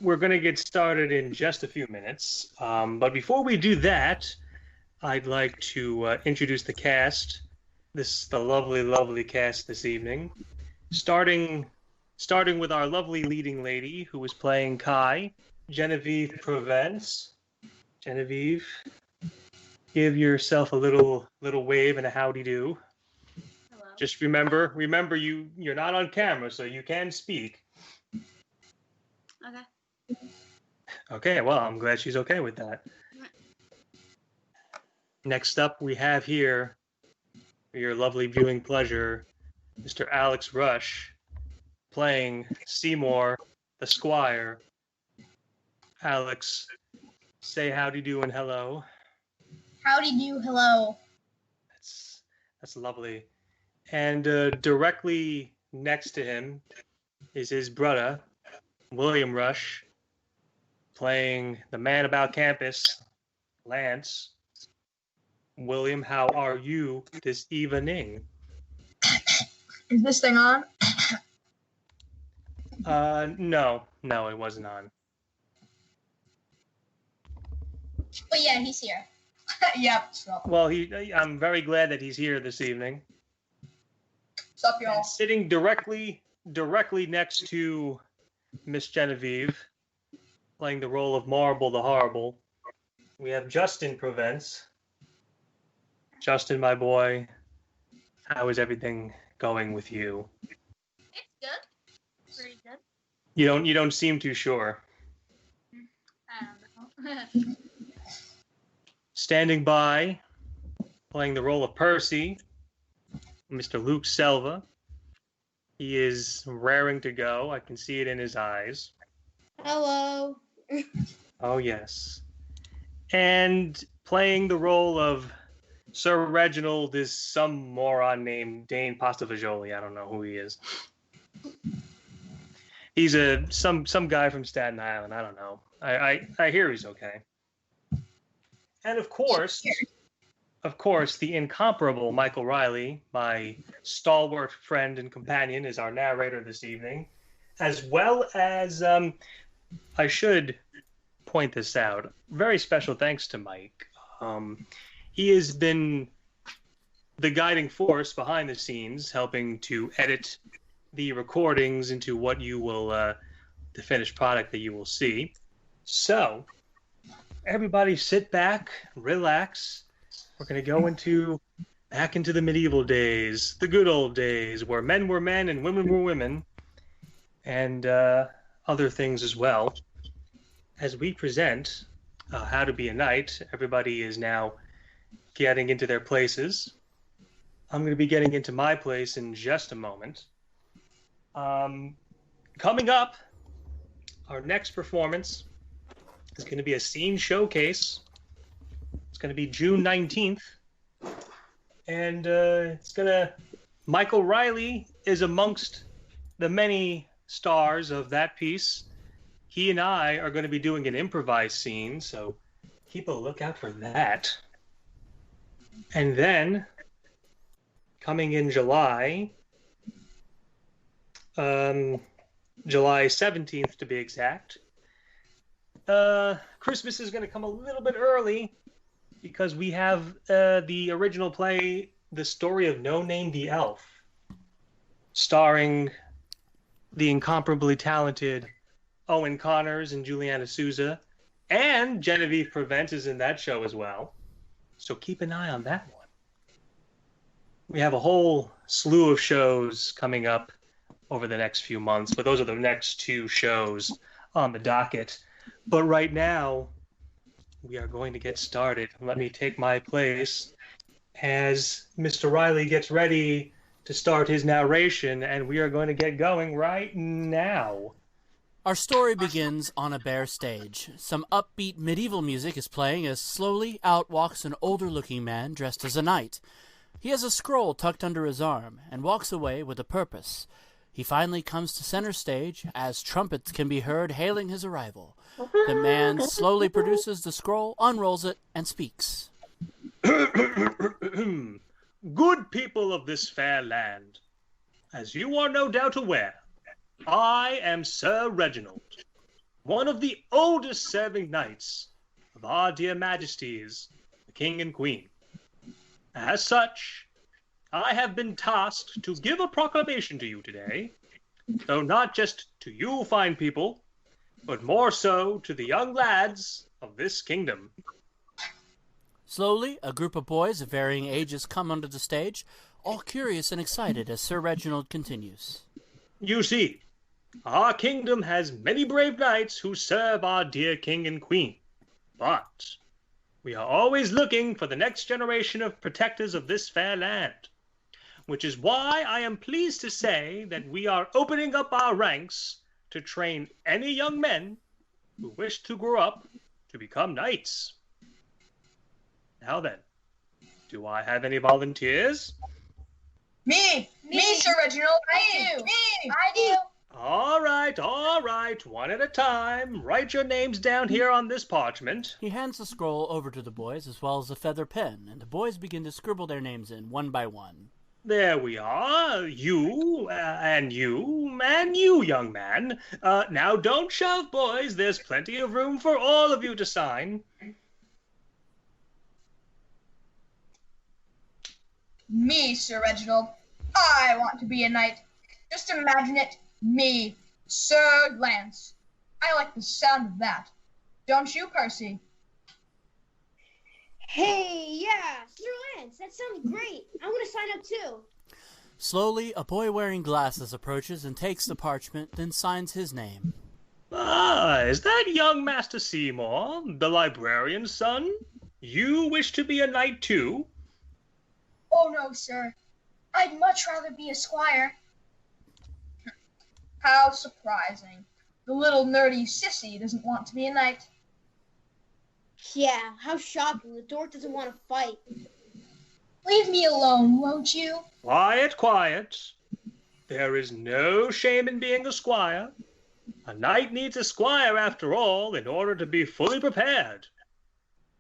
we're going to get started in just a few minutes. But before we do that, I'd like to introduce the cast. The lovely, lovely cast this evening. Starting with our lovely leading lady who is playing Kai, Genevieve Provence. Genevieve, give yourself a little wave and a howdy do. Hello. Just remember you're not on camera, so you can speak. Okay. Okay, well, I'm glad she's okay with that. Next up, we have here, for your lovely viewing pleasure, Mr. Alex Rush, playing Seymour, the Squire. Alex, say howdy do and hello. Howdy do, hello. That's lovely. And directly next to him is his brother, William Rush, playing the man about campus, Lance. William, how are you this evening? Is this thing on? No, it wasn't on. But yeah, he's here. Yep. So. Well, I'm very glad that he's here this evening. What's up, y'all? And sitting directly next to Miss Genevieve, playing the role of Marble the Horrible, we have Justin Provence. Justin, my boy, how is everything going with you? It's good. Pretty good. You don't seem too sure. I don't know. Standing by, playing the role of Percy, Mr. Luke Selva. He is raring to go. I can see it in his eyes. Hello. Oh, yes. And playing the role of Sir Reginald is some moron named Dane Pastavajoli. I don't know who he is. He's some guy from Staten Island. I don't know. I hear he's okay. And of course, the incomparable Michael Riley, my stalwart friend and companion, is our narrator this evening, as well as I should point this out. Very special thanks to Mike. He has been the guiding force behind the scenes, helping to edit the recordings into what you will, the finished product that you will see. So, everybody sit back, relax. We're going to go back into the medieval days, the good old days, where men were men and women were women, and other things as well. As we present How to Be a Knight, everybody is now getting into their places. I'm going to be getting into my place in just a moment. Coming up, our next performance is going to be a scene showcase. It's going to be June 19th. And Michael Riley is amongst the many stars of that piece. He and I are going to be doing an improvised scene, so keep a lookout for that. And then, coming in July 17th to be exact, Christmas is going to come a little bit early because we have the original play, The Story of No Name the Elf, starring the incomparably talented Owen Connors and Juliana Souza, and Genevieve Provence is in that show as well. So keep an eye on that one. We have a whole slew of shows coming up over the next few months, but those are the next two shows on the docket. But right now, we are going to get started. Let me take my place as Mr. Riley gets ready to start his narration, and we are going to get going right now. Our story begins on a bare stage. Some upbeat medieval music is playing as slowly out walks an older-looking man dressed as a knight. He has a scroll tucked under his arm and walks away with a purpose. He finally comes to center stage as trumpets can be heard hailing his arrival. The man slowly produces the scroll, unrolls it, and speaks. Good people of this fair land, as you are no doubt aware, I am Sir Reginald, one of the oldest serving knights of our dear majesties, the king and queen. As such, I have been tasked to give a proclamation to you today, though not just to you fine people, but more so to the young lads of this kingdom. Slowly, a group of boys of varying ages come onto the stage, all curious and excited as Sir Reginald continues. You see, our kingdom has many brave knights who serve our dear king and queen, but we are always looking for the next generation of protectors of this fair land, which is why I am pleased to say that we are opening up our ranks to train any young men who wish to grow up to become knights. Now then, do I have any volunteers? Me, Sir Reginald. I do. I do. All right, one at a time. Write your names down here on this parchment. He hands the scroll over to the boys as well as a feather pen, and the boys begin to scribble their names in one by one. There we are. You, and you, young man. Now don't shove, boys. There's plenty of room for all of you to sign. Me, Sir Reginald. I want to be a knight. Just imagine it. Me, Sir Lance. I like the sound of that. Don't you, Percy? Hey, yeah, Sir Lance, that sounds great. I want to sign up too. Slowly, a boy wearing glasses approaches and takes the parchment, then signs his name. Ah, is that young Master Seymour, the librarian's son? You wish to be a knight too? Oh, no, sir. I'd much rather be a squire. How surprising. The little nerdy sissy doesn't want to be a knight. Yeah, how shocking. The dork doesn't want to fight. Leave me alone, won't you? Quiet, quiet. There is no shame in being a squire. A knight needs a squire, after all, in order to be fully prepared.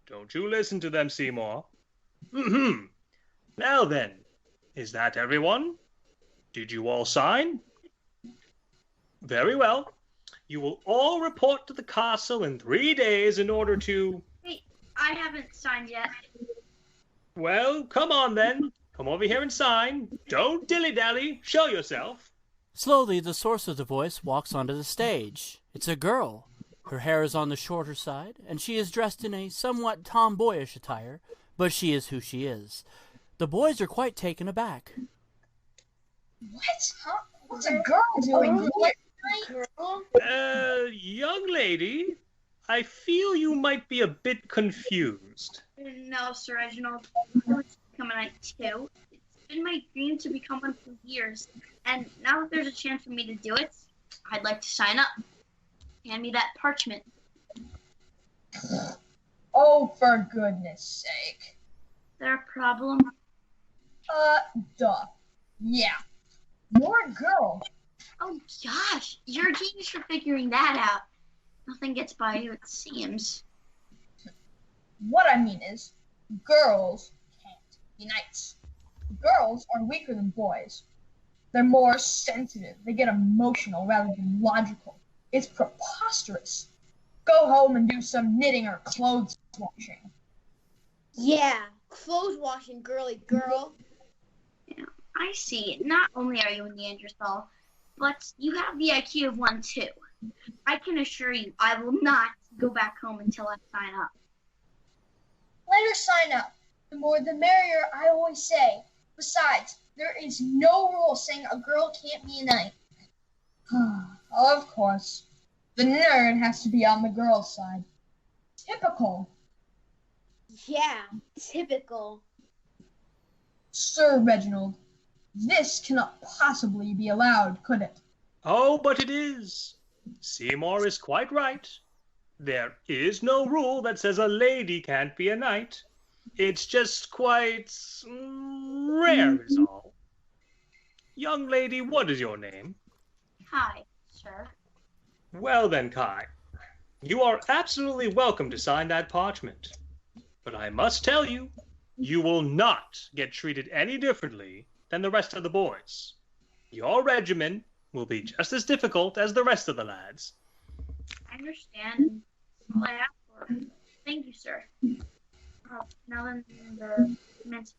Don't you listen to them, Seymour. Now then, is that everyone? Did you all sign? Very well. You will all report to the castle in 3 days in order to... Wait, I haven't signed yet. Well, come on then. Come over here and sign. Don't dilly-dally. Show yourself. Slowly, the source of the voice walks onto the stage. It's a girl. Her hair is on the shorter side, and she is dressed in a somewhat tomboyish attire, but she is who she is. The boys are quite taken aback. What? Huh? What's a girl doing? Girl? Young lady, I feel you might be a bit confused. No, Sir Reginald. I want to become a knight too. It's been my dream to become one for years, and now that there's a chance for me to do it, I'd like to sign up. Hand me that parchment. Oh, for goodness sake. Is there a problem? Duh. Yeah. You're a girl. Oh gosh, you're a genius for figuring that out. Nothing gets by you, it seems. What I mean is, girls can't be knights. Girls are weaker than boys. They're more sensitive. They get emotional rather than logical. It's preposterous. Go home and do some knitting or clothes washing. Yeah, clothes washing, girly girl. Yeah, I see. Not only are you a Neanderthal, but you have the IQ of one too. I can assure you I will not go back home until I sign up. Let her sign up. The more the merrier, I always say. Besides, there is no rule saying a girl can't be a knight. Of course. The nerd has to be on the girl's side. Typical. Yeah, typical. Sir Reginald, this cannot possibly be allowed, could it? Oh, but it is. Seymour is quite right. There is no rule that says a lady can't be a knight. It's just quite rare is all. Young lady, what is your name? Hi, sir. Well then, Kai, you are absolutely welcome to sign that parchment. But I must tell you, you will not get treated any differently than the rest of the boys. Your regimen will be just as difficult as the rest of the lads. I understand, and that's all I ask for. Thank you, sir. Now then, the commence.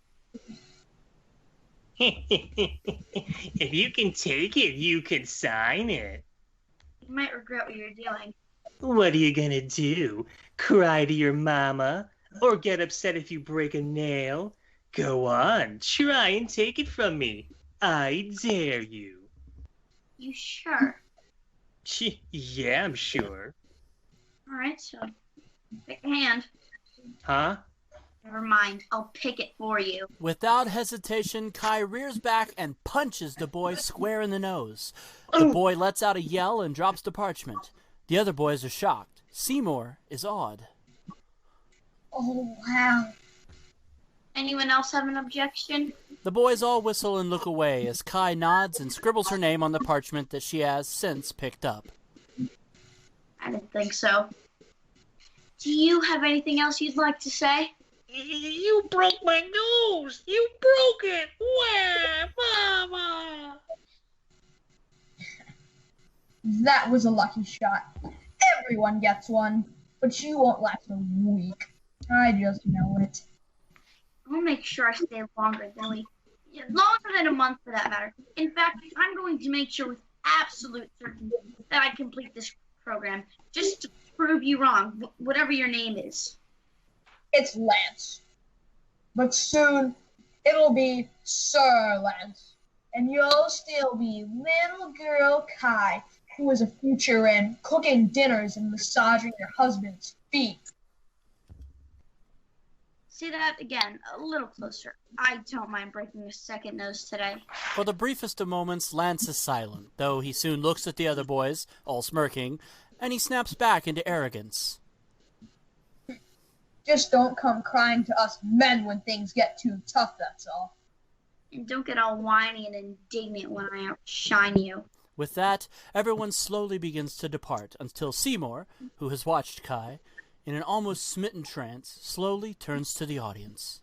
If you can take it, you can sign it. You might regret what you're doing. What are you gonna do? Cry to your mama? Or get upset if you break a nail? Go on, try and take it from me. I dare you. You sure? Yeah, I'm sure. All right, so pick a hand. Huh? Never mind. I'll pick it for you. Without hesitation, Kai rears back and punches the boy square in the nose. The boy lets out a yell and drops the parchment. The other boys are shocked. Seymour is awed. Oh, wow. Anyone else have an objection? The boys all whistle and look away as Kai nods and scribbles her name on the parchment that she has since picked up. I didn't think so. Do you have anything else you'd like to say? You broke my nose! You broke it! Where, Mama? That was a lucky shot. Everyone gets one, but you won't last a week. I just know it. I'll make sure I stay longer than a month for that matter. In fact, I'm going to make sure with absolute certainty that I complete this program, just to prove you wrong, whatever your name is. It's Lance. But soon, it'll be Sir Lance. And you'll still be little girl Kai, who has a future in cooking dinners and massaging your husband's feet. Say that again, a little closer. I don't mind breaking a second nose today. For the briefest of moments, Lance is silent, though he soon looks at the other boys, all smirking, and he snaps back into arrogance. Just don't come crying to us men when things get too tough, that's all. And don't get all whiny and indignant when I outshine you. With that, everyone slowly begins to depart, until Seymour, who has watched Kai, in an almost smitten trance, slowly turns to the audience.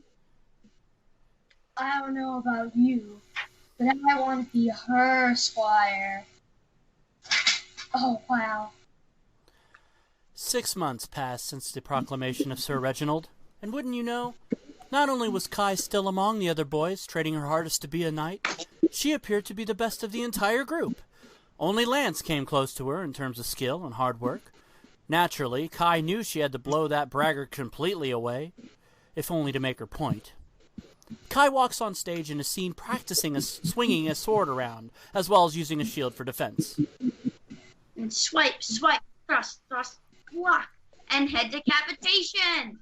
I don't know about you, but I want to be her squire. Oh, wow. 6 months passed since the proclamation of Sir Reginald, and wouldn't you know, not only was Kai still among the other boys, trading her hardest to be a knight, she appeared to be the best of the entire group. Only Lance came close to her in terms of skill and hard work. Naturally, Kai knew she had to blow that braggart completely away, if only to make her point. Kai walks on stage and is seen practicing swinging a sword around, as well as using a shield for defense. And swipe, thrust, block, and head decapitation.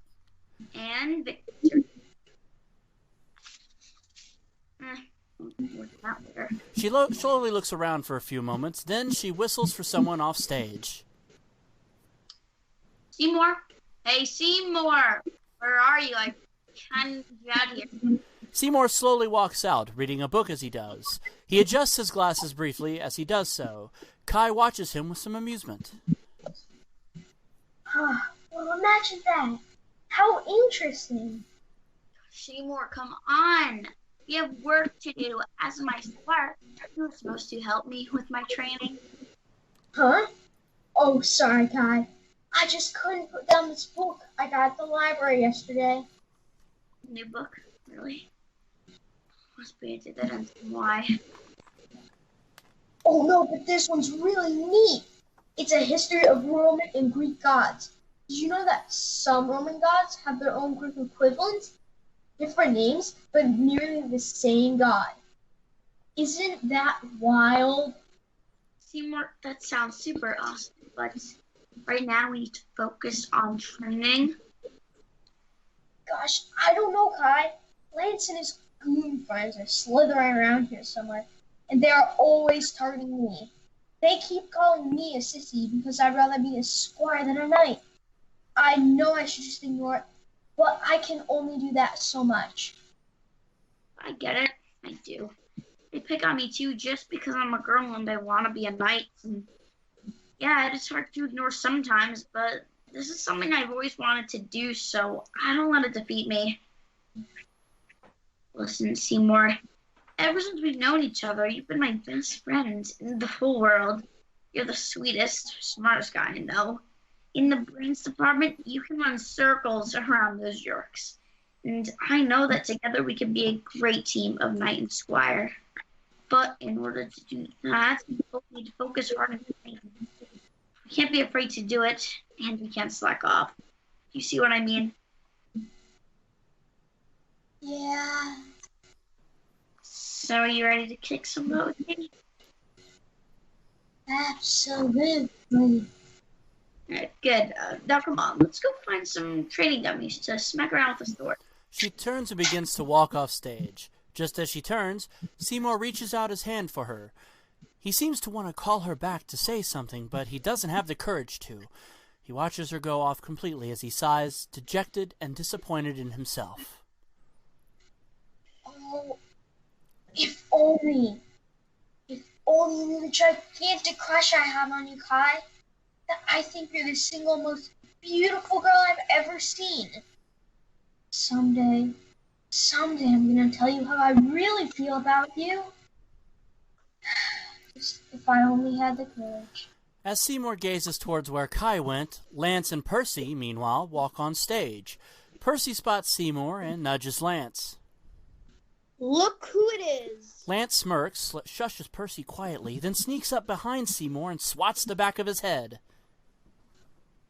And victory. She slowly looks around for a few moments, then she whistles for someone off stage. Seymour? Hey, Seymour! Where are you? I can't get out of here. Seymour slowly walks out, reading a book as he does. He adjusts his glasses briefly as he does so. Kai watches him with some amusement. Well, imagine that. How interesting. Seymour, come on. We have work to do. As my squire, you were supposed to help me with my training. Huh? Oh, sorry, Kai. I just couldn't put down this book I got at the library yesterday. New book? Really? Must be into that and why. Oh no, but this one's really neat. It's a history of Roman and Greek gods. Did you know that some Roman gods have their own Greek equivalents? Different names, but nearly the same god. Isn't that wild? Seymour, that sounds super awesome, but right now we need to focus on training. Gosh, I don't know, Kai. Lance and his goon friends are slithering around here somewhere, and they are always targeting me. They keep calling me a sissy because I'd rather be a squire than a knight. I know I should just ignore it, but I can only do that so much. I get it. I do. They pick on me too just because I'm a girl and they want to be a knight. And yeah, it's hard to ignore sometimes, but this is something I've always wanted to do, so I don't let it defeat me. Listen, Seymour, ever since we've known each other, you've been my best friend in the whole world. You're the sweetest, smartest guy I know. In the brains department, you can run circles around those jerks. And I know that together we can be a great team of Knight and Squire. But in order to do that, we both need to focus hard on training. We can't be afraid to do it, and we can't slack off. You see what I mean? Yeah. So are you ready to kick some butt with me? Absolutely. Alright, good. Now come on, let's go find some training dummies to smack around with the store. She turns and begins to walk off stage. Just as she turns, Seymour reaches out his hand for her. He seems to want to call her back to say something, but he doesn't have the courage to. He watches her go off completely as he sighs, dejected and disappointed in himself. Oh, if only you knew the gigantic crush I have on you, Kai. That I think you're the single most beautiful girl I've ever seen. Someday I'm gonna tell you how I really feel about you. Just if I only had the courage. As Seymour gazes towards where Kai went, Lance and Percy, meanwhile, walk on stage. Percy spots Seymour and nudges Lance. Look who it is. Lance smirks, shushes Percy quietly, then sneaks up behind Seymour and swats the back of his head.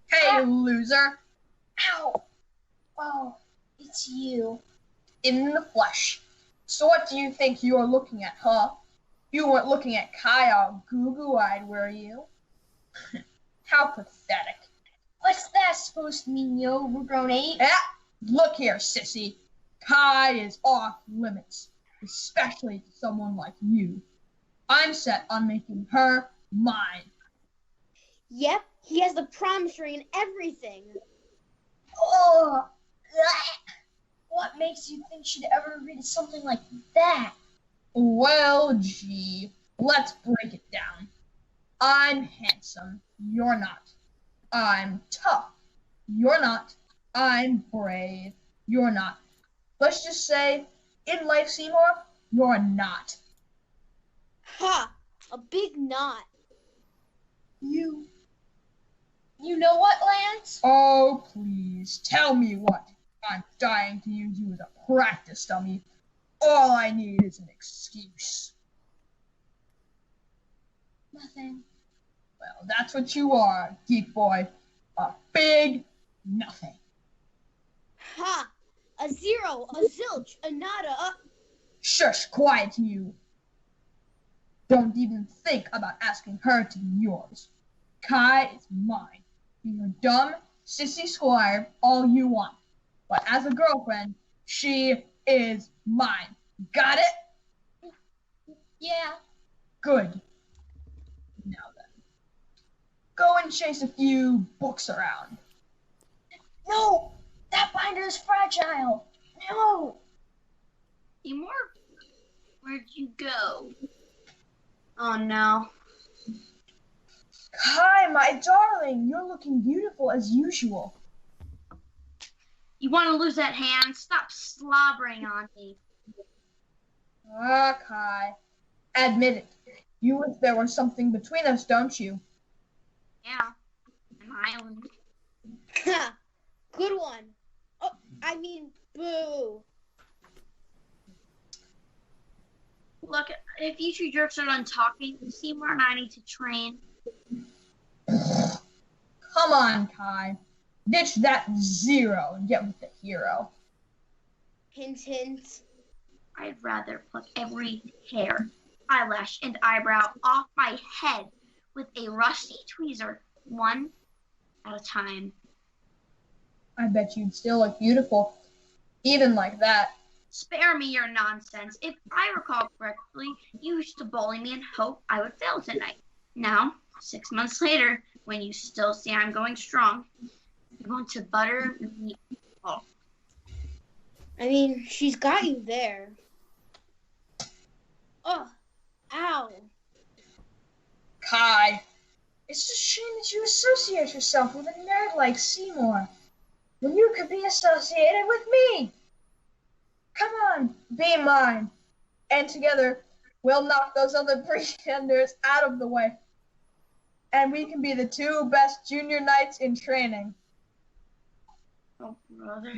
Hey, loser. Ow! Oh, it's you. In the flesh. So what do you think you're looking at, huh? You weren't looking at Kai all goo-goo-eyed, were you? How pathetic. What's that supposed to mean, you overgrown ape? Look here, sissy. Kai is off limits, especially to someone like you. I'm set on making her mine. Yep, he has the promise ring and everything. Oh, what makes you think she'd ever read something like that? Well, gee, let's break it down. I'm handsome. You're not. I'm tough. You're not. I'm brave. You're not. Let's just say, in life, Seymour, you're not. Ha! A big knot. You know what, Lance? Oh, please, tell me what. I'm dying to use you as a practice dummy. All I need is an excuse. Nothing. Well, that's what you are, geek boy. A big nothing. Ha! A zero, a zilch, a nada, Shush, quiet you. Don't even think about asking her to be yours. Kai is mine. Be your dumb, sissy squire all you want. But as a girlfriend, she is mine. Got it? Yeah. Good. Now then, go and chase a few books around. No! That binder is fragile! No! Seymour? Where'd you go? Oh no. Kai, my darling, you're looking beautiful as usual. You want to lose that hand? Stop slobbering on me. Ah, Kai. Admit it. You wish there was something between us, don't you? Yeah. An island. Ha! Good one. Oh, I mean, boo. Look, if you two jerks are done talking, Seymour and I need to train. Come on, Kai. Ditch that zero and get with the hero. Hint, hint. I'd rather pluck every hair, eyelash, and eyebrow off my head with a rusty tweezer, one at a time. I bet you'd still look beautiful, even like that. Spare me your nonsense. If I recall correctly, you used to bully me and hope I would fail tonight. Now, 6 months later, when you still see I'm going strong, you want to butter me off. I mean, she's got you there. Oh, ow. Kai, it's a shame that you associate yourself with a nerd like Seymour, when you could be associated with me. Come on, be mine, and together we'll knock those other pretenders out of the way. and we can be the two best junior knights in training. Oh, brother.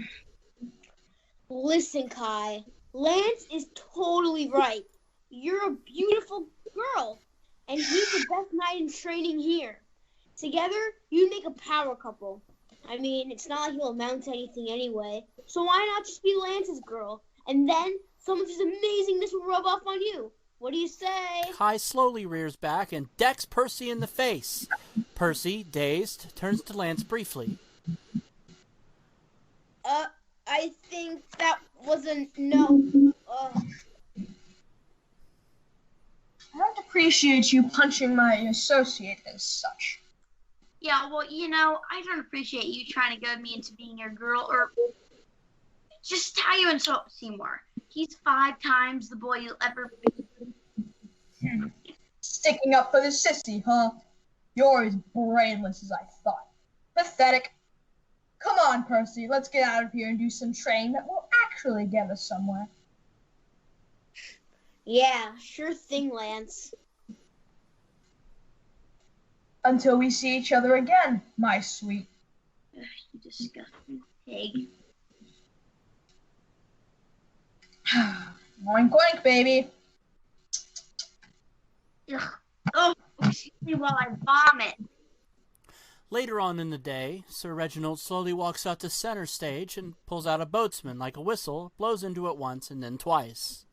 Listen, Kai. Lance is totally right. You're a beautiful girl, and he's the best knight in training here. Together, you make a power couple. I mean, it's not like he'll amount to anything anyway, so why not just be Lance's girl? And then some of his amazingness will rub off on you. What do you say? Kai slowly rears back and decks Percy in the face. Percy, dazed, turns to Lance briefly. I think that was a no. I don't appreciate you punching my associate as such. Yeah, well, I don't appreciate you trying to goad me into being your girl, or just how you insult Seymour. He's 5 times the boy you'll ever be. Sticking up for the sissy, huh? You're as brainless as I thought. Pathetic. Come on, Percy, let's get out of here and do some training that will actually get us somewhere. Yeah, sure thing, Lance. Until we see each other again, my sweet. Ugh, you disgusting pig. Oink oink, baby. Ugh. Oh, excuse me while I vomit. Later on in the day, Sir Reginald slowly walks out to center stage and pulls out a boatsman like a whistle, blows into it once and then twice.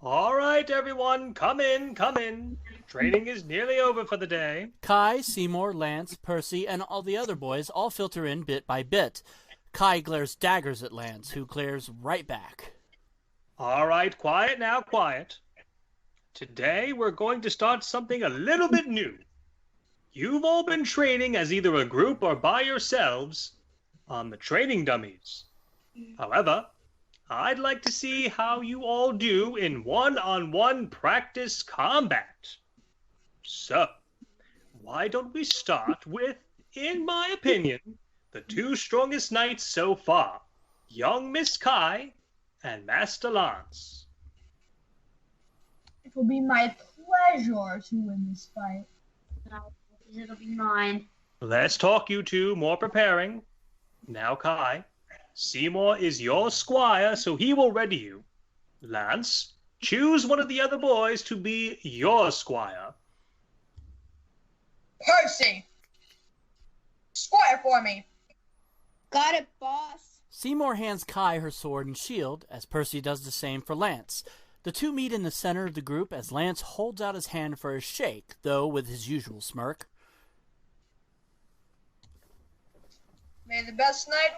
All right, everyone, come in, come in. Training is nearly over for the day. Kai, Seymour, Lance, Percy, and all the other boys all filter in bit by bit. Kai glares daggers at Lance, who glares right back. All right, quiet now, quiet. Today, we're going to start something a little bit new. You've all been training as either a group or by yourselves on the training dummies. However, I'd like to see how you all do in one-on-one practice combat. So, why don't we start with, in my opinion, the 2 strongest knights so far, young Miss Kai and Master Lance. It will be my pleasure to win this fight. No, it'll be mine. Let's talk, you two. More preparing. Now, Kai, Seymour is your squire, so he will ready you. Lance, choose one of the other boys to be your squire. Percy! Squire for me! Got it, boss. Seymour hands Kai her sword and shield, as Percy does the same for Lance. The two meet in the center of the group as Lance holds out his hand for a shake, though with his usual smirk. May the best knight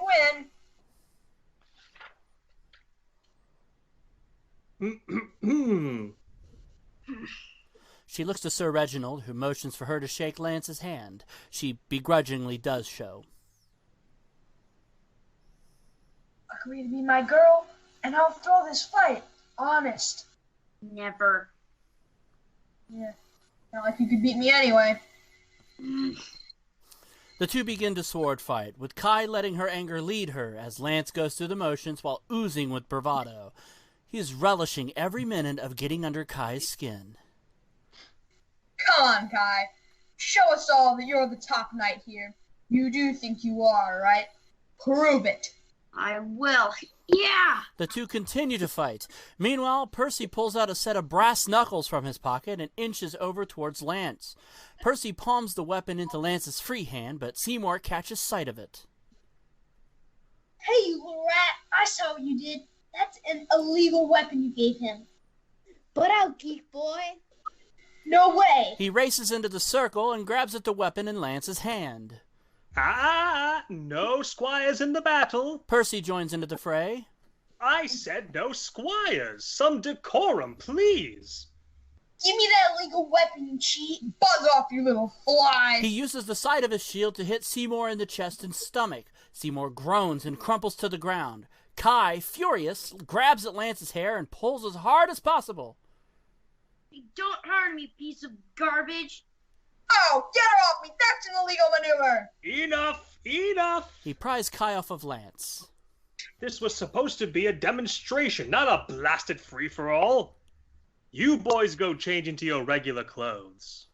win. She looks to Sir Reginald, who motions for her to shake Lance's hand. She begrudgingly does so. Agree to be my girl, and I'll throw this fight. Honest. Never. Yeah. Not like you could beat me anyway. The two begin to sword fight, with Kai letting her anger lead her as Lance goes through the motions while oozing with bravado. He is relishing every minute of getting under Kai's skin. Come on, Kai. Show us all that you're the top knight here. You do think you are, right? Prove it. I will. Yeah! The two continue to fight. Meanwhile, Percy pulls out a set of brass knuckles from his pocket and inches over towards Lance. Percy palms the weapon into Lance's free hand, but Seymour catches sight of it. Hey, you little rat! I saw what you did. That's an illegal weapon you gave him. Butt out, geek boy. No way! He races into the circle and grabs at the weapon in Lance's hand. No squires in the battle. Percy joins into the fray. I said no squires. Some decorum, please. Give me that illegal weapon, you cheat! Buzz off, you little fly! He uses the side of his shield to hit Seymour in the chest and stomach. Seymour groans and crumples to the ground. Kai, furious, grabs at Lance's hair and pulls as hard as possible. Don't hurt me, piece of garbage. Oh, get her off me! That's an illegal maneuver! Enough, enough. He pries Kai off of Lance. This was supposed to be a demonstration, not a blasted free-for-all. You boys go change into your regular clothes.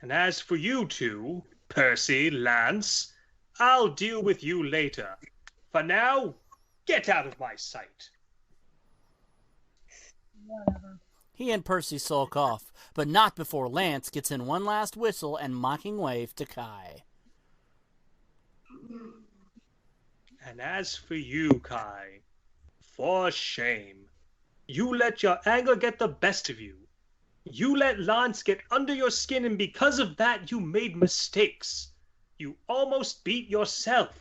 And as for you two, Percy, Lance, I'll deal with you later. For now, get out of my sight. Whatever. He and Percy sulk off, but not before Lance gets in one last whistle and mocking wave to Kai. And as for you, Kai, for shame. You let your anger get the best of you. You let Lance get under your skin, and because of that, you made mistakes. You almost beat yourself.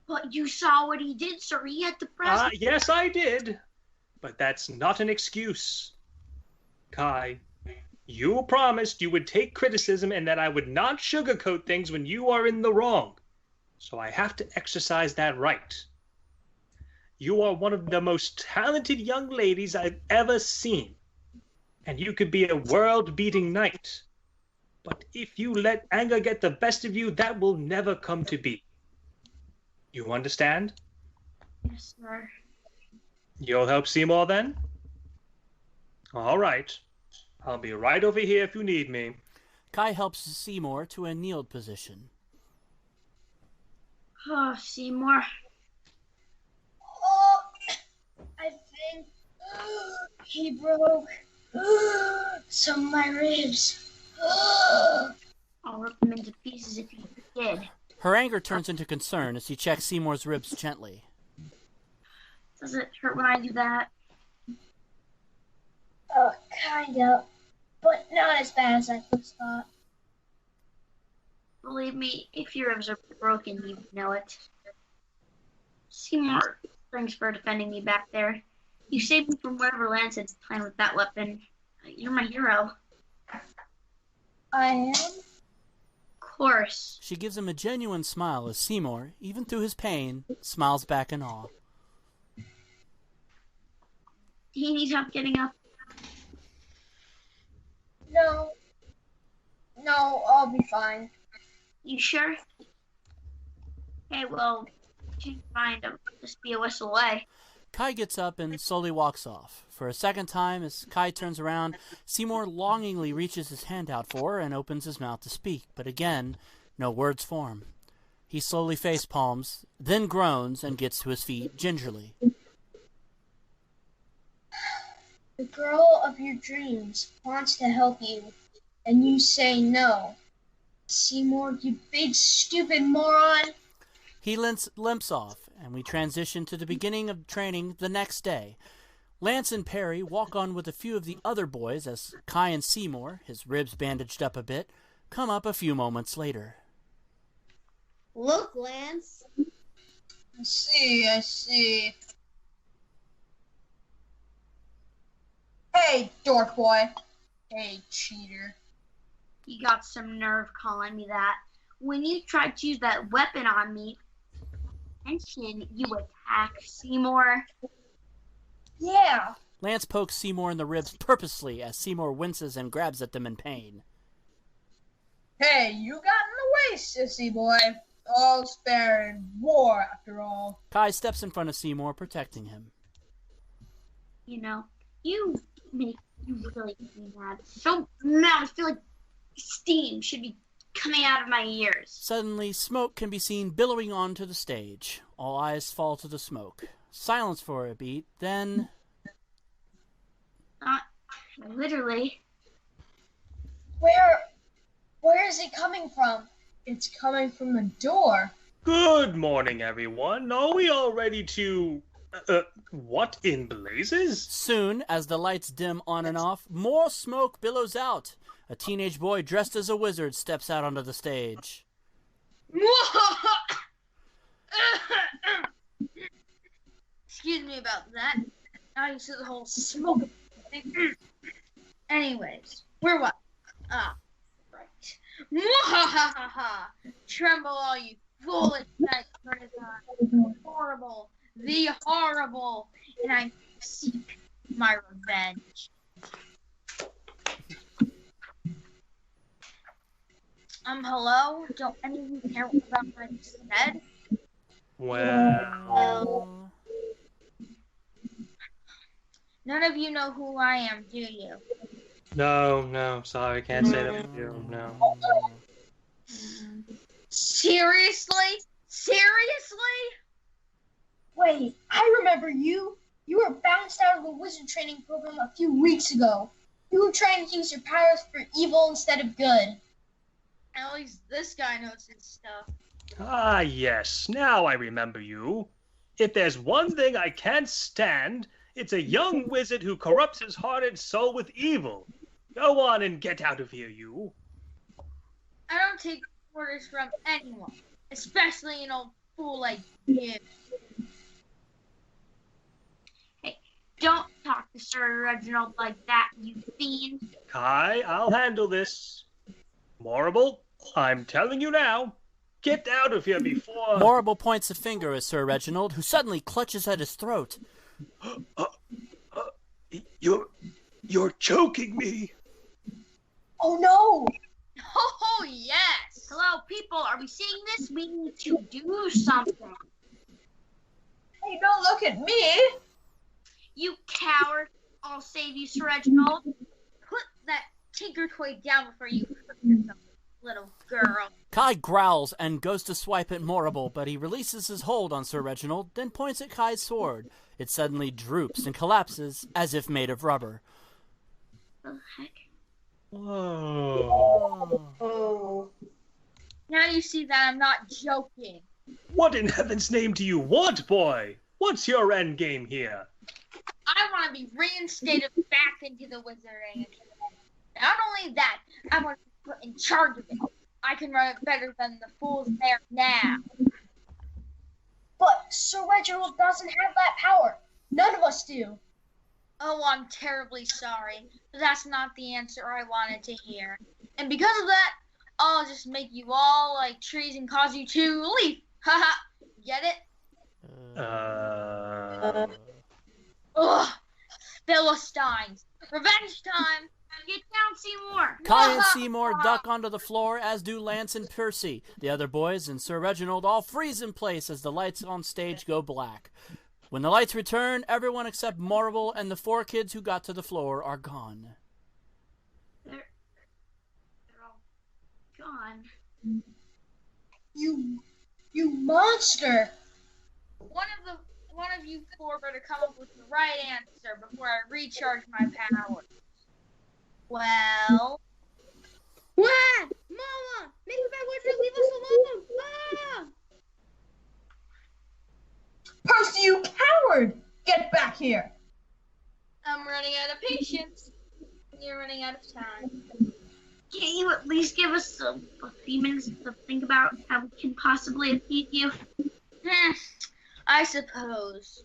But you saw what he did, sir. He had to press. Yes, I did. But that's not an excuse. Kai, you promised you would take criticism and that I would not sugarcoat things when you are in the wrong. So I have to exercise that right. You are one of the most talented young ladies I've ever seen. And you could be a world-beating knight. But if you let anger get the best of you, that will never come to be. You understand? Yes, sir. You'll help Seymour then? All right. I'll be right over here if you need me. Kai helps Seymour to a kneeled position. Oh, Seymour. Oh, I think he broke some of my ribs. I'll rip them into pieces if you did. Her anger turns into concern as he checks Seymour's ribs gently. Does it hurt when I do that? Kinda, but not as bad as I first thought. Believe me, if your ribs are broken, you know it. Seymour, thanks for defending me back there. You saved me from whatever Lance had planned with that weapon. You're my hero. I am? Of course. She gives him a genuine smile as Seymour, even through his pain, smiles back in awe. Do you need help getting up? No, I'll be fine. You sure? Okay, well, change your mind. I'll just be a whistle away. Kai gets up and slowly walks off. For a second time, as Kai turns around, Seymour longingly reaches his hand out for her and opens his mouth to speak, but again, no words form. He slowly face palms, then groans and gets to his feet gingerly. The girl of your dreams wants to help you, and you say no. Seymour, you big stupid moron! He limps off, and we transition to the beginning of training the next day. Lance and Perry walk on with a few of the other boys as Kai and Seymour, his ribs bandaged up a bit, come up a few moments later. Look, Lance. I see. Hey, dork boy. Hey, cheater. You got some nerve calling me that. When you tried to use that weapon on me, attention, you attack Seymour. Yeah. Lance pokes Seymour in the ribs purposely as Seymour winces and grabs at them in pain. Hey, you got in the way, sissy boy. All's fair in war, after all. Kai steps in front of Seymour, protecting him. You know, you really make me mad. So mad, I feel like steam should be coming out of my ears. Suddenly, smoke can be seen billowing onto the stage. All eyes fall to the smoke. Silence for a beat, then... Not literally. Where is it coming from? It's coming from the door. Good morning, everyone. Are we all ready to... what in blazes? Soon, as the lights dim on and off, more smoke billows out. A teenage boy dressed as a wizard steps out onto the stage. Excuse me about that. Now you see the whole smoke thing. Anyways, where what? Ah, right. Tremble all you foolish night horrible, the horrible, and I seek my revenge. Hello? Don't any of you care about what I said? Well... None of you know who I am, do you? No, sorry, can't say that for you. No. Seriously? Seriously? Wait, I remember you. You were bounced out of the wizard training program a few weeks ago. You were trying to use your powers for evil instead of good. At least this guy knows his stuff. Ah, yes, now I remember you. If there's one thing I can't stand, it's a young wizard who corrupts his heart and soul with evil. Go on and get out of here, you. I don't take orders from anyone, especially an old fool like you. Hey, don't talk to Sir Reginald like that, you fiend. Kai, I'll handle this. Morrible, I'm telling you now. Get out of here before... Morrible points a finger at Sir Reginald, who suddenly clutches at his throat. You're choking me. Oh no! Oh, yes! Hello, people, are we seeing this? We need to do something. Hey, don't look at me! You coward! I'll save you, Sir Reginald. Put that tinker toy down before you hurt yourself, little girl. Kai growls and goes to swipe at Morrible, but he releases his hold on Sir Reginald, then points at Kai's sword. It suddenly droops and collapses as if made of rubber. The heck? Whoa. Oh. Now you see that I'm not joking. What in heaven's name do you want, boy? What's your end game here? I want to be reinstated back into the wizarding. Not only that, I want to be put in charge of it. I can run it better than the fools there now. But Sir Reginald doesn't have that power. None of us do. Oh, I'm terribly sorry, but that's not the answer I wanted to hear. And because of that, I'll just make you all like trees and cause you to leave. Haha, get it? Ugh, Philistines. Revenge time. Get down, Seymour. Kai and Seymour duck onto the floor, as do Lance and Percy. The other boys and Sir Reginald all freeze in place as the lights on stage go black. When the lights return, everyone except Morrible and the 4 kids who got to the floor are gone. They're all gone. You monster! One of you 4 better come up with the right answer before I recharge my powers. Well, Wah! Mama! Make the bad wizard leave us alone! Ah! Percy, you coward! Get back here! I'm running out of patience. You're running out of time. Can't you at least give us a few minutes to think about how we can possibly defeat you? I suppose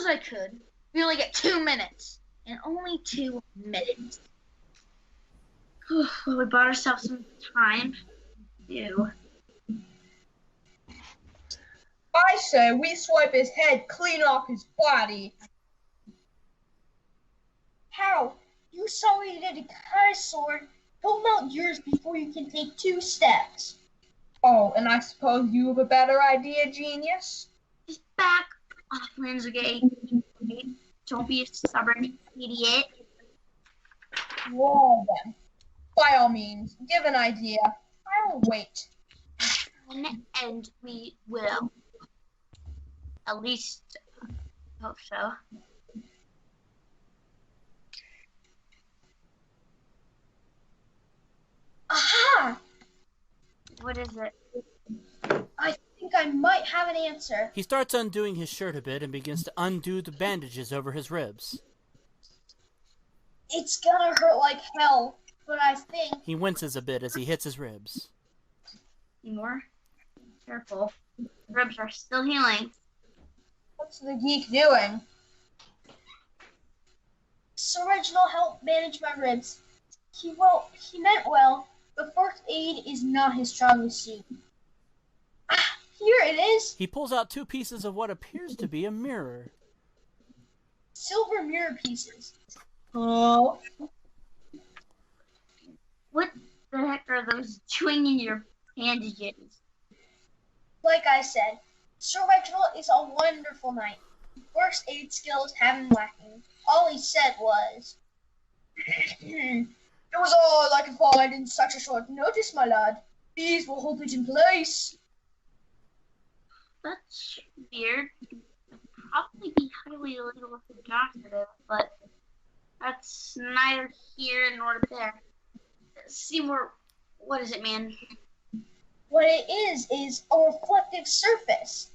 I could. We only get 2 minutes. And only 2 minutes. Well, we bought ourselves some time. Ew. I say we swipe his head clean off his body. How? You saw what he did to Kai's sword. He'll melt yours before you can take 2 steps. Oh, and I suppose you have a better idea, genius? Just back off, Linsgate. Don't be a stubborn idiot. Well then, by all means, give an idea. I will wait. And we will. At least, hope so. Aha! What is it? I think I might have an answer. He starts undoing his shirt a bit and begins to undo the bandages over his ribs. It's gonna hurt like hell, but I think... He winces a bit as he hits his ribs. More? Careful. Ribs are still healing. What's the geek doing? Sir Reginald helped manage my ribs. He meant well, but first aid is not his strongest suit. Ah, here it is! He pulls out 2 pieces of what appears to be a mirror. Silver mirror pieces. Oh. What the heck are those doing in your bandages? Like I said, Sir Reginald is a wonderful knight. First aid skills have him lacking. All he said was, It was all I could find in such a short notice, my lad. These will hold it in place. That's weird. It'd probably be highly illegal if we doctored it, but that's neither here nor there. Seymour, what is it, man? what it is a reflective surface.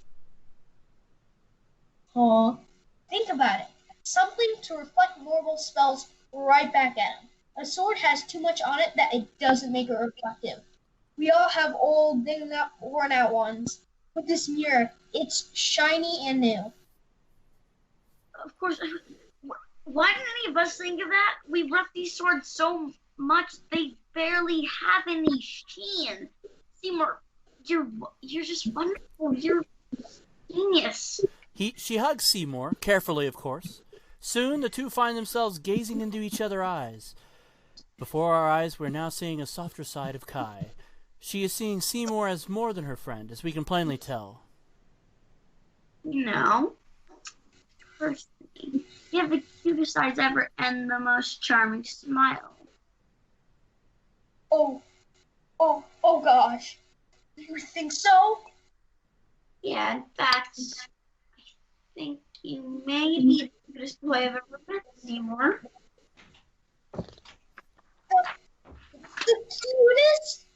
Huh? Think about it. Something to reflect normal spells right back at him. A sword has too much on it that it doesn't make it reflective. We all have old, worn out ones. With this mirror, it's shiny and new. Of course. Why didn't any of us think of that? We rough these swords so much they barely have any sheen. Seymour, you're just wonderful. You're genius. She hugs Seymour, carefully of course. Soon the two find themselves gazing into each other's eyes. Before our eyes, we're now seeing a softer side of Kai. She is seeing Seymour as more than her friend, as we can plainly tell. No. Personally, you have the cutest eyes ever and the most charming smile. Oh gosh. You think so? Yeah, in fact, I think you may be the cutest boy I've ever met, Seymour. The cutest?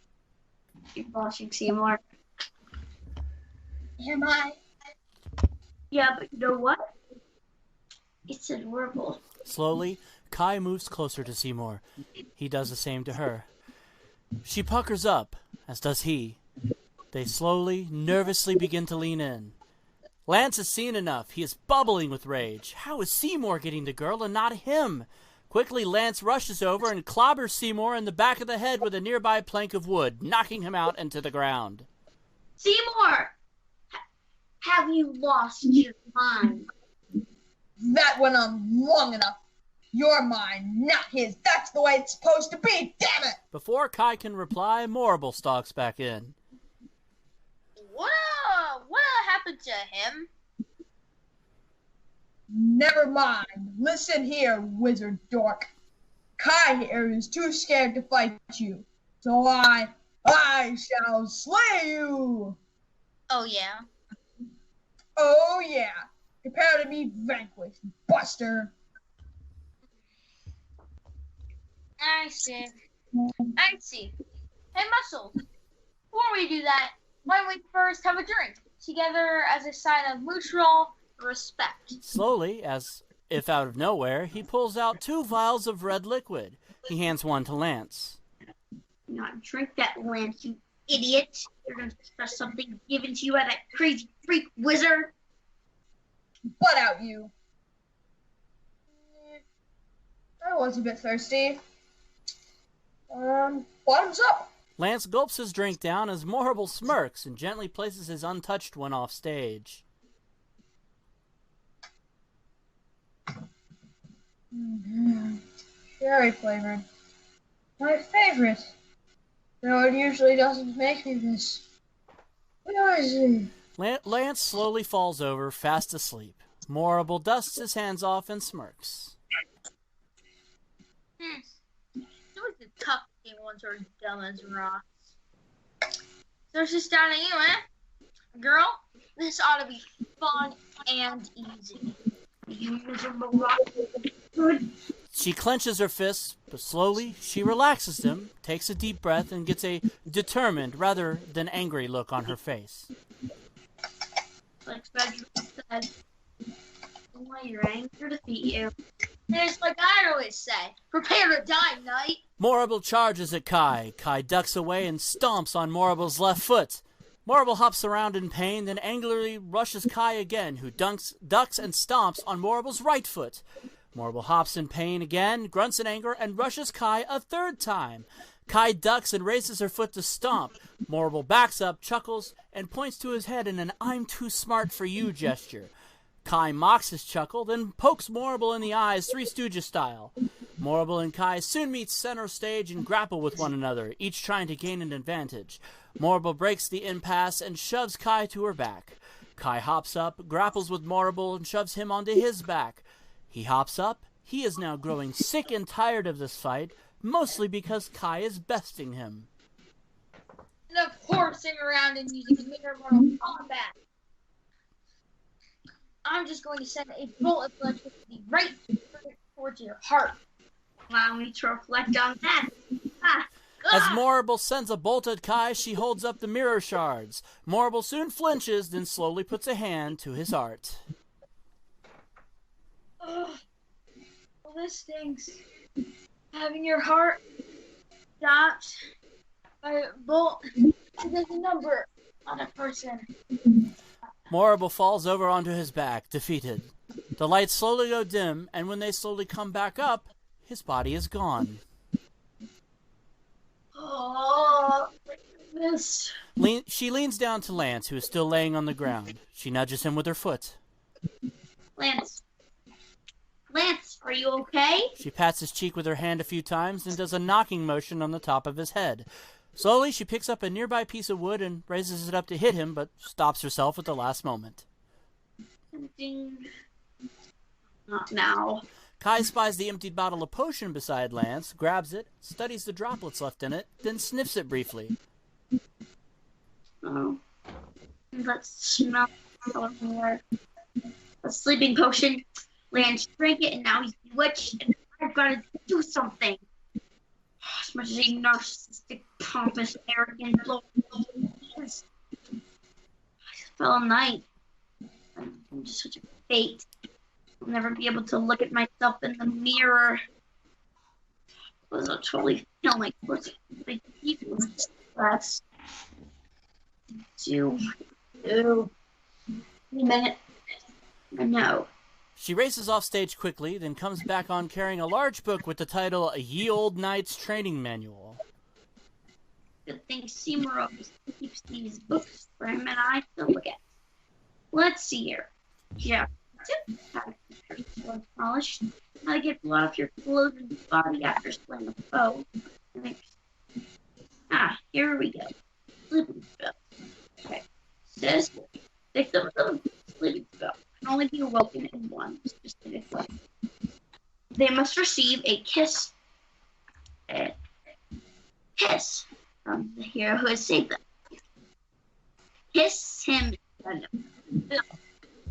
You're blushing, Seymour. Am I? Yeah, but you know what? It's adorable. Slowly, Kai moves closer to Seymour. He does the same to her. She puckers up, as does he. They slowly, nervously begin to lean in. Lance has seen enough. He is bubbling with rage. How is Seymour getting the girl and not him? Quickly, Lance rushes over and clobbers Seymour in the back of the head with a nearby plank of wood, knocking him out into the ground. Seymour! Have you lost your mind? That went on long enough. You're mine, not his. That's the way it's supposed to be, damn it! Before Kai can reply, Morrible stalks back in. What happened to him? Never mind. Listen here, wizard dork. Kai here is too scared to fight you. So I shall slay you! Oh, yeah? Oh yeah. Prepare to be vanquished, Buster. I see. Hey, Muscle, before we do that, why don't we first have a drink together as a sign of mutual respect? Slowly, as if out of nowhere, he pulls out 2 vials of red liquid. He hands one to Lance. Not drink that, Lance, you idiot. You're going to trust something given to you by that crazy freak wizard. Butt out, you. I was a bit thirsty. Bottoms up. Lance gulps his drink down as Morrible smirks and gently places his untouched one off stage. Cherry flavored. My favorite. Though it usually doesn't make me this. Where is he? Lance slowly falls over, fast asleep. Morrible dusts his hands off and smirks. It was the tough game ones are dumb as rocks. So it's just down to you, eh? Girl, this ought to be fun and easy. You miserable rock. Good. She clenches her fists, but slowly she relaxes them, takes a deep breath, and gets a determined rather than angry look on her face. Like Frederick said, don't let your anger defeat you. It's like I always say, prepare to die, knight. Morrible charges at Kai. Kai ducks away and stomps on Morrible's left foot. Morrible hops around in pain, then angrily rushes Kai again, who ducks and stomps on Morrible's right foot. Morrible hops in pain again, grunts in anger, and rushes Kai a 3rd time. Kai ducks and raises her foot to stomp. Morrible backs up, chuckles, and points to his head in an "I'm too smart for you" gesture. Kai mocks his chuckle, then pokes Morrible in the eyes, Three Stooges style. Morrible and Kai soon meet center stage and grapple with one another, each trying to gain an advantage. Morrible breaks the impasse and shoves Kai to her back. Kai hops up, grapples with Marble, and shoves him onto his back. He hops up. He is now growing sick and tired of this fight, mostly because Kai is besting him. And of horsing around and using mirror mortal combat. I'm just going to send a bolt of electricity right towards your heart. Allow me to reflect on that. As Morrible sends a bolt at Kai, she holds up the mirror shards. Morrible soon flinches, then slowly puts a hand to his heart. Oh, well, this stinks. Having your heart stopped by a bolt. There's a number on a person. Morrible falls over onto his back, defeated. The lights slowly go dim, and when they slowly come back up, his body is gone. Oh, this. She leans down to Lance, who is still laying on the ground. She nudges him with her foot. Lance, are you okay? She pats his cheek with her hand a few times and does a knocking motion on the top of his head. Slowly, she picks up a nearby piece of wood and raises it up to hit him, but stops herself at the last moment. Ding. Not now. Kai spies the emptied bottle of potion beside Lance, grabs it, studies the droplets left in it, then sniffs it briefly. Oh, that smells so weird. A sleeping potion. Lance drank it, and now he's bewitched, and I've got to do something. As much as a narcissistic, pompous, arrogant blow. I fell a night. I'm just such a fate. I'll never be able to look at myself in the mirror. I was totally feeling like that's two. Wait a minute. No. She races off stage quickly, then comes back on carrying a large book with the title Ye Old Knight's Training Manual. Good thing Seymour always keeps these books for him and I to look at. Let's see here. Yeah. How to keep your sword polished. How to get blood off your clothes and body after slaying a foe. Here we go. Sleeping spell. Okay. Says victims of sleeping spell can only be awoken in one specific way. They must receive a kiss from the hero who has saved them. Kiss him.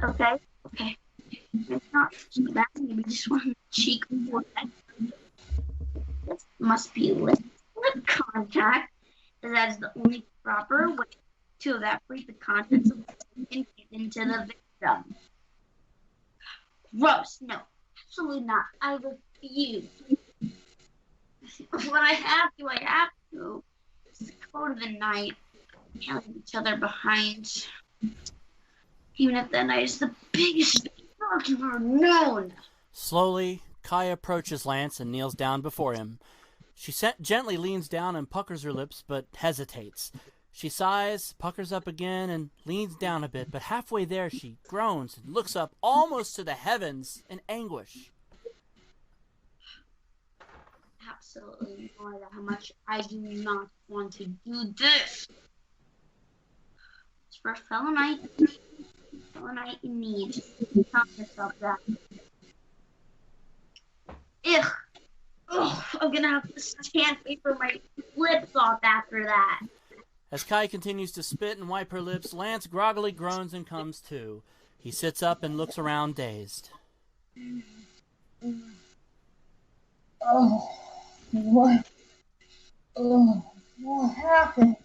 Okay. It's not that maybe just one cheek or this must be lip contact, as that is the only proper way to evaporate the contents of the and get into the victim. Gross. No, absolutely not. I refuse. What I have to. It's the code of the night. Can't leave each other behind. Even if that night is the biggest I've ever known. Slowly, Kai approaches Lance and kneels down before him. She gently leans down and puckers her lips, but hesitates. She sighs, puckers up again, and leans down a bit, but halfway there she groans and looks up almost to the heavens in anguish. Absolutely no matter how much I do not want to do this. It's for a fellow knight in need. Tell yourself that. I'm gonna have to sandpaper my lips off after that. As Kai continues to spit and wipe her lips, Lance groggily groans and comes to. He sits up and looks around dazed. What happened?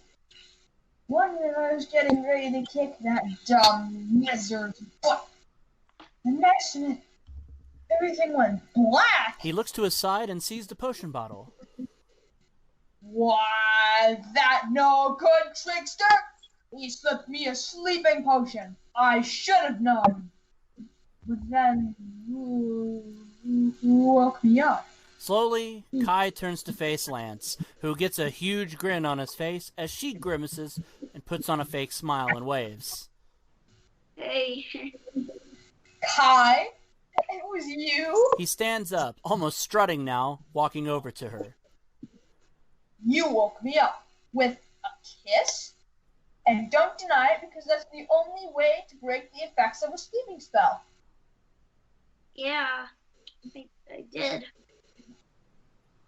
One minute I was getting ready to kick that dumb wizard's butt. The next minute, everything went black. He looks to his side and sees the potion bottle. Why, that no good trickster! He slipped me a sleeping potion. I should have known. But then, you woke me up. Slowly, Kai turns to face Lance, who gets a huge grin on his face as she grimaces and puts on a fake smile and waves. Hey. Kai? It was you? He stands up, almost strutting now, walking over to her. You woke me up with a kiss? And don't deny it, because that's the only way to break the effects of a sleeping spell. Yeah, I think I did.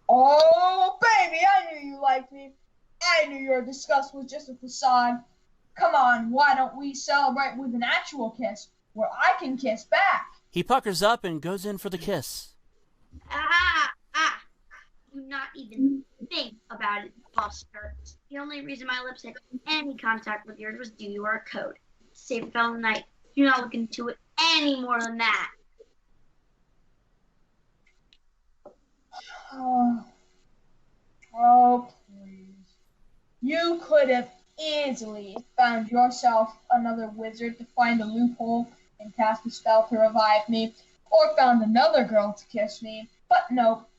Oh, baby, I knew you liked me. I knew your disgust was just a facade. Come on, why don't we celebrate with an actual kiss, where I can kiss back? He puckers up and goes in for the kiss. Do not even think about it, Buster. The only reason my lips had any contact with yours was due to our code. Save it all night. Do not look into it any more than that. Oh, please. You could have easily found yourself another wizard to find a loophole and cast a spell to revive me, or found another girl to kiss me. But nope,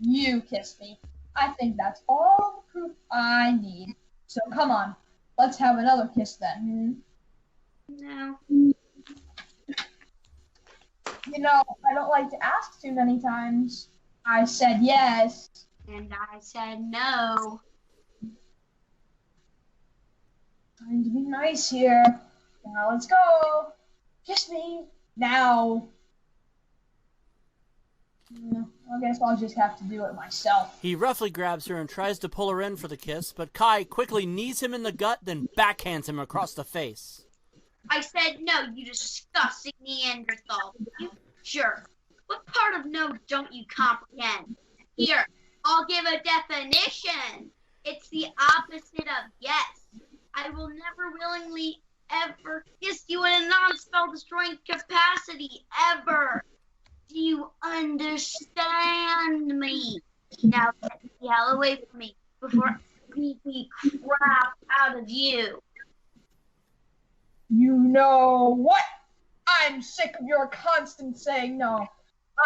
you kissed me. I think that's all the proof I need. So come on, let's have another kiss then. No. You know, I don't like to ask too many times. I said yes. And I said no. Trying to be nice here. Now let's go. Kiss me. Now. I guess I'll just have to do it myself. He roughly grabs her and tries to pull her in for the kiss, but Kai quickly knees him in the gut, then backhands him across the face. I said no, you disgusting Neanderthal. You jerk. What part of no don't you comprehend? Here, I'll give a definition. It's the opposite of yes. I will never willingly ever kiss you in a non-spell destroying capacity, ever. Do you understand me? Now get the hell away from me before I beat the crap out of you. You know what? I'm sick of your constant saying no.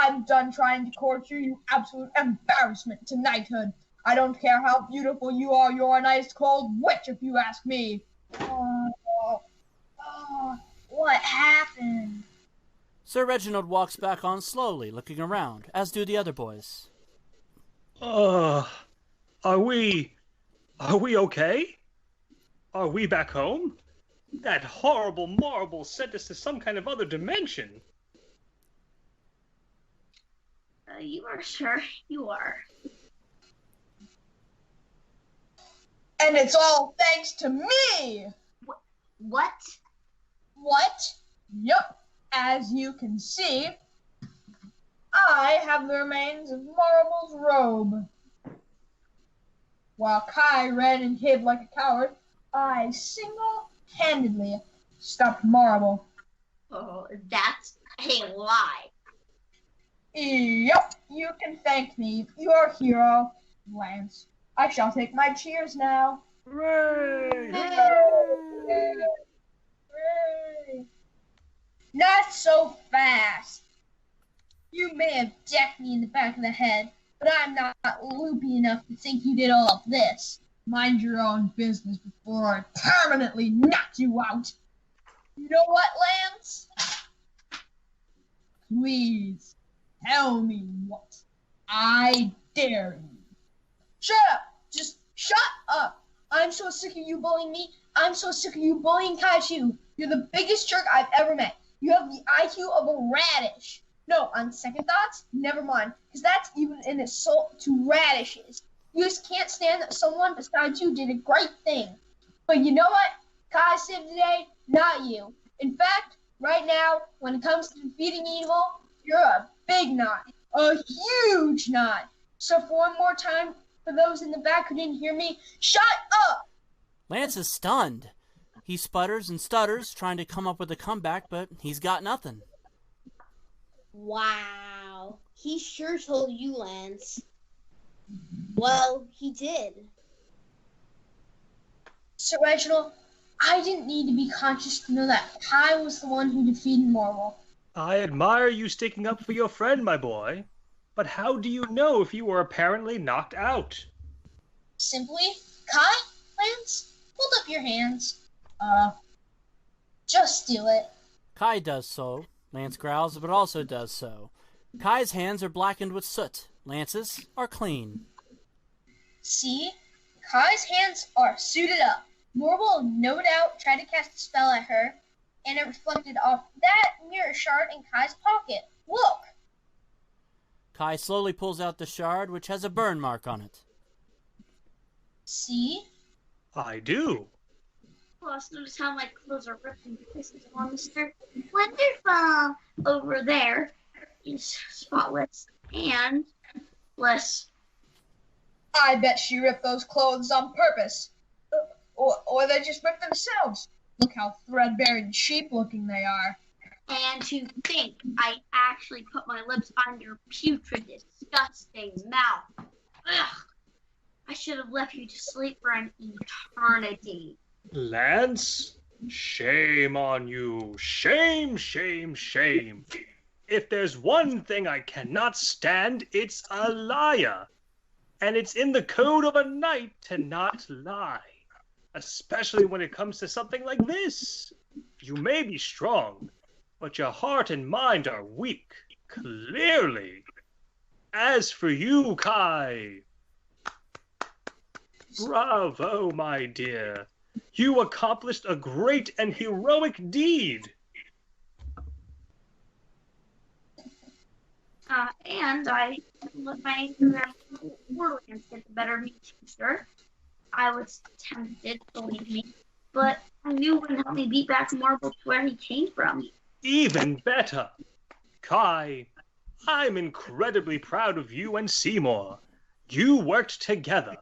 I'm done trying to court you, you absolute embarrassment to knighthood. I don't care how beautiful you are, you're an ice-cold witch if you ask me. What happened? Sir Reginald walks back on slowly, looking around, as do the other boys. Are we okay? Are we back home? That horrible marble sent us to some kind of other dimension. You are sure? You are. And it's all thanks to me! What? What? Yup. As you can see, I have the remains of Marble's robe. While Kai ran and hid like a coward, I single-handedly stopped Marble. Oh, that's a lie. Yup, you can thank me, your hero, Lance. I shall take my cheers now. Hooray! Hooray! Not so fast. You may have jacked me in the back of the head, but I'm not loopy enough to think you did all of this. Mind your own business before I permanently knock you out. You know what, Lance? Please, tell me what. I dare you. Shut up! Just shut up! I'm so sick of you bullying me. I'm so sick of you bullying Kaiju. You're the biggest jerk I've ever met. You have the IQ of a radish. No, on second thoughts, never mind, because that's even an insult to radishes. You just can't stand that someone besides you did a great thing. But you know what? Kai saved the day, not you. In fact, right now, when it comes to defeating evil, you're a big knot. A huge knot. So for one more time, for those in the back who didn't hear me, shut up! Lance is stunned. He sputters and stutters, trying to come up with a comeback, but he's got nothing. Wow. He sure told you, Lance. Well, he did. Sir Reginald, I didn't need to be conscious to know that Kai was the one who defeated Marvel. I admire you sticking up for your friend, my boy. But how do you know if you were apparently knocked out? Simply, Kai, Lance, hold up your hands. Just do it. Kai does so. Lance growls, but also does so. Kai's hands are blackened with soot. Lance's are clean. See? Kai's hands are suited up. Morble no doubt tried to cast a spell at her, and it reflected off that mirror shard in Kai's pocket. Look! Kai slowly pulls out the shard, which has a burn mark on it. See? I do. Plus, notice how my clothes are ripped into pieces on Mr. Wonderful. Over there is spotless and less. I bet she ripped those clothes on purpose. Or they just ripped themselves. Look how threadbare and cheap looking they are. And to think I actually put my lips on your putrid, disgusting mouth. Ugh. I should have left you to sleep for an eternity. Lance, shame on you. Shame, shame, shame. If there's one thing I cannot stand, it's a liar. And it's in the code of a knight to not lie. Especially when it comes to something like this. You may be strong, but your heart and mind are weak, clearly. As for you, Kai, bravo, my dear. You accomplished a great and heroic deed. And I let my Borderlands get the better of me, teacher. I was tempted, believe me, but I knew it wouldn't help me beat back Marble to where he came from. Even better. Kai, I'm incredibly proud of you and Seymour. You worked together.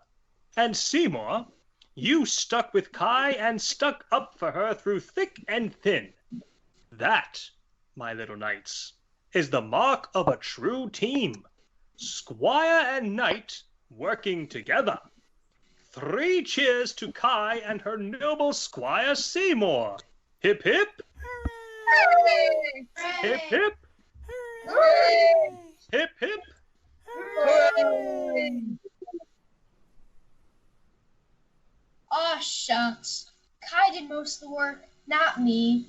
And Seymour, you stuck with Kai and stuck up for her through thick and thin. That, my little knights, is the mark of a true team. Squire and knight working together. 3 cheers to Kai and her noble Squire Seymour. Hip hip. Hooray! Hip hip. Hooray! Hip hip. Hooray! Aw, shucks. Kai did most of the work, not me.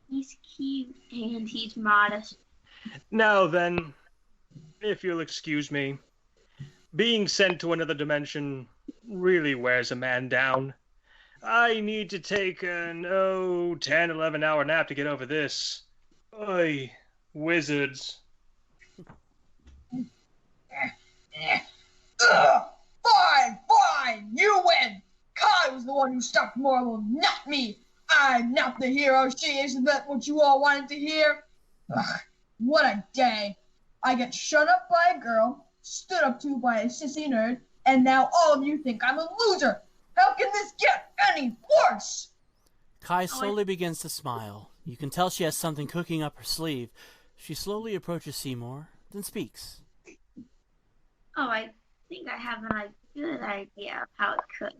He's cute and he's modest. Now then, if you'll excuse me, being sent to another dimension really wears a man down. I need to take an, 10, 11-hour nap to get over this. Oy, wizards. Fine, you win. Kai was the one who stopped Marvel, not me. I'm not the hero she is. Is that what you all wanted to hear? Ugh, what a day. I get shut up by a girl, stood up to by a sissy nerd, and now all of you think I'm a loser. How can this get any worse? Kai slowly begins to smile. You can tell she has something cooking up her sleeve. She slowly approaches Seymour, then speaks. Oh, I think I have a good idea of how it could.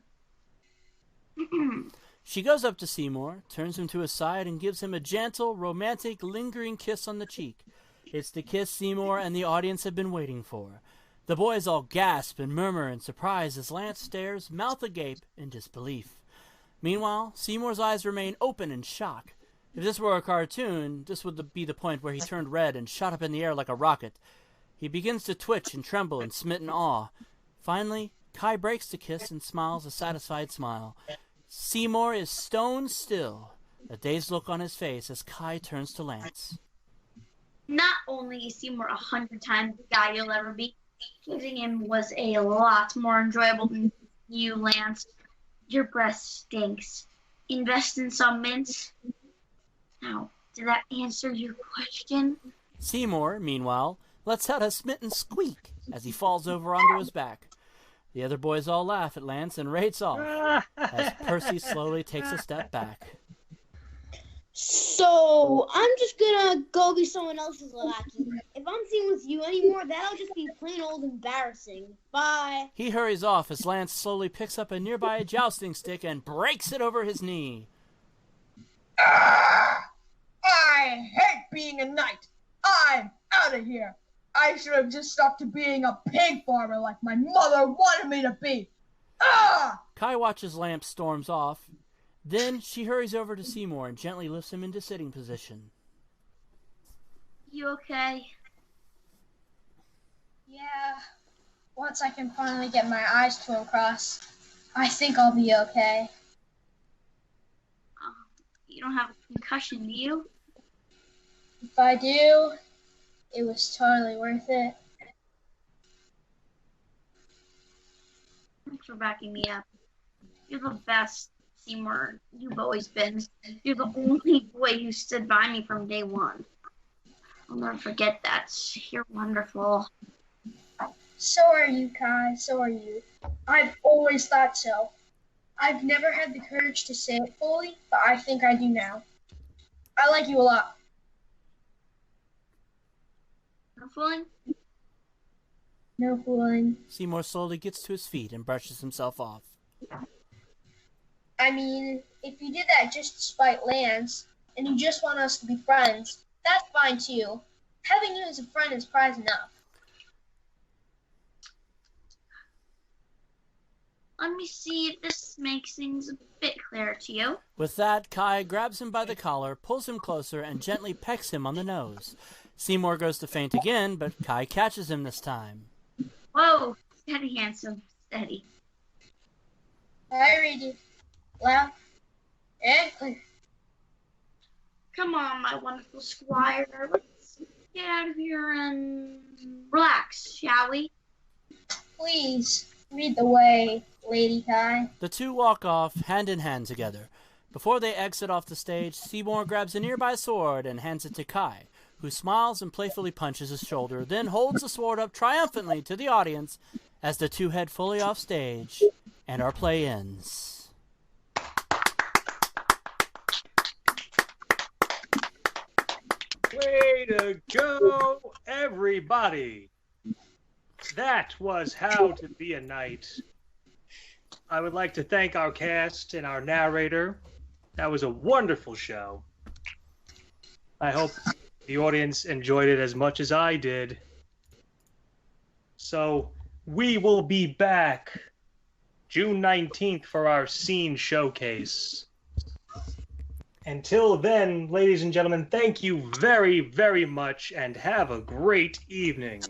She goes up to Seymour, turns him to his side, and gives him a gentle, romantic, lingering kiss on the cheek. It's the kiss Seymour and the audience have been waiting for. The boys all gasp and murmur in surprise as Lance stares, mouth agape, in disbelief. Meanwhile, Seymour's eyes remain open in shock. If this were a cartoon, this would be the point where he turned red and shot up in the air like a rocket. He begins to twitch and tremble in smitten awe. Finally, Kai breaks the kiss and smiles a satisfied smile. Seymour is stone still, a dazed look on his face as Kai turns to Lance. Not only is Seymour 100 times the guy you'll ever be, kissing him was a lot more enjoyable than you, Lance. Your breath stinks. Invest in some mints. Now, did that answer your question? Seymour, meanwhile, lets out a smitten squeak as he falls over onto his back. The other boys all laugh at Lance and rates off as Percy slowly takes a step back. So, I'm just gonna go be someone else's lackey. If I'm seen with you anymore, that'll just be plain old embarrassing. Bye. He hurries off as Lance slowly picks up a nearby jousting stick and breaks it over his knee. I hate being a knight. I'm out of here. I should have just stuck to being a pig farmer like my mother wanted me to be. Kai watches Lance storms off. Then she hurries over to Seymour and gently lifts him into sitting position. You okay? Yeah, once I can finally get my eyes to cross, I think I'll be okay. you don't have a concussion, do you? If I do, it was totally worth it. Thanks for backing me up. You're the best, Seymour. You've always been. You're the only boy who stood by me from day one. I'll never forget that. You're wonderful. So are you, Kai. So are you. I've always thought so. I've never had the courage to say it fully, but I think I do now. I like you a lot. No fooling? No fooling. Seymour slowly gets to his feet and brushes himself off. I mean, if you did that just to spite Lance, and you just want us to be friends, that's fine too. Having you as a friend is prize enough. Let me see if this makes things a bit clearer to you. With that, Kai grabs him by the collar, pulls him closer, and gently pecks him on the nose. Seymour goes to faint again, but Kai catches him this time. Whoa, steady, handsome, steady. I read you. Loud and clear. Come on, my wonderful squire. Let's get out of here and relax, shall we? Please, read the way, Lady Kai. The two walk off, hand in hand together. Before they exit off the stage, Seymour grabs a nearby sword and hands it to Kai, who smiles and playfully punches his shoulder, then holds the sword up triumphantly to the audience as the two head fully off stage, and our play ends. Way to go, everybody! That was How to Be a Knight. I would like to thank our cast and our narrator. That was a wonderful show. I hope the audience enjoyed it as much as I did. So, we will be back June 19th for our scene showcase. Until then, ladies and gentlemen, thank you very, very much and have a great evening.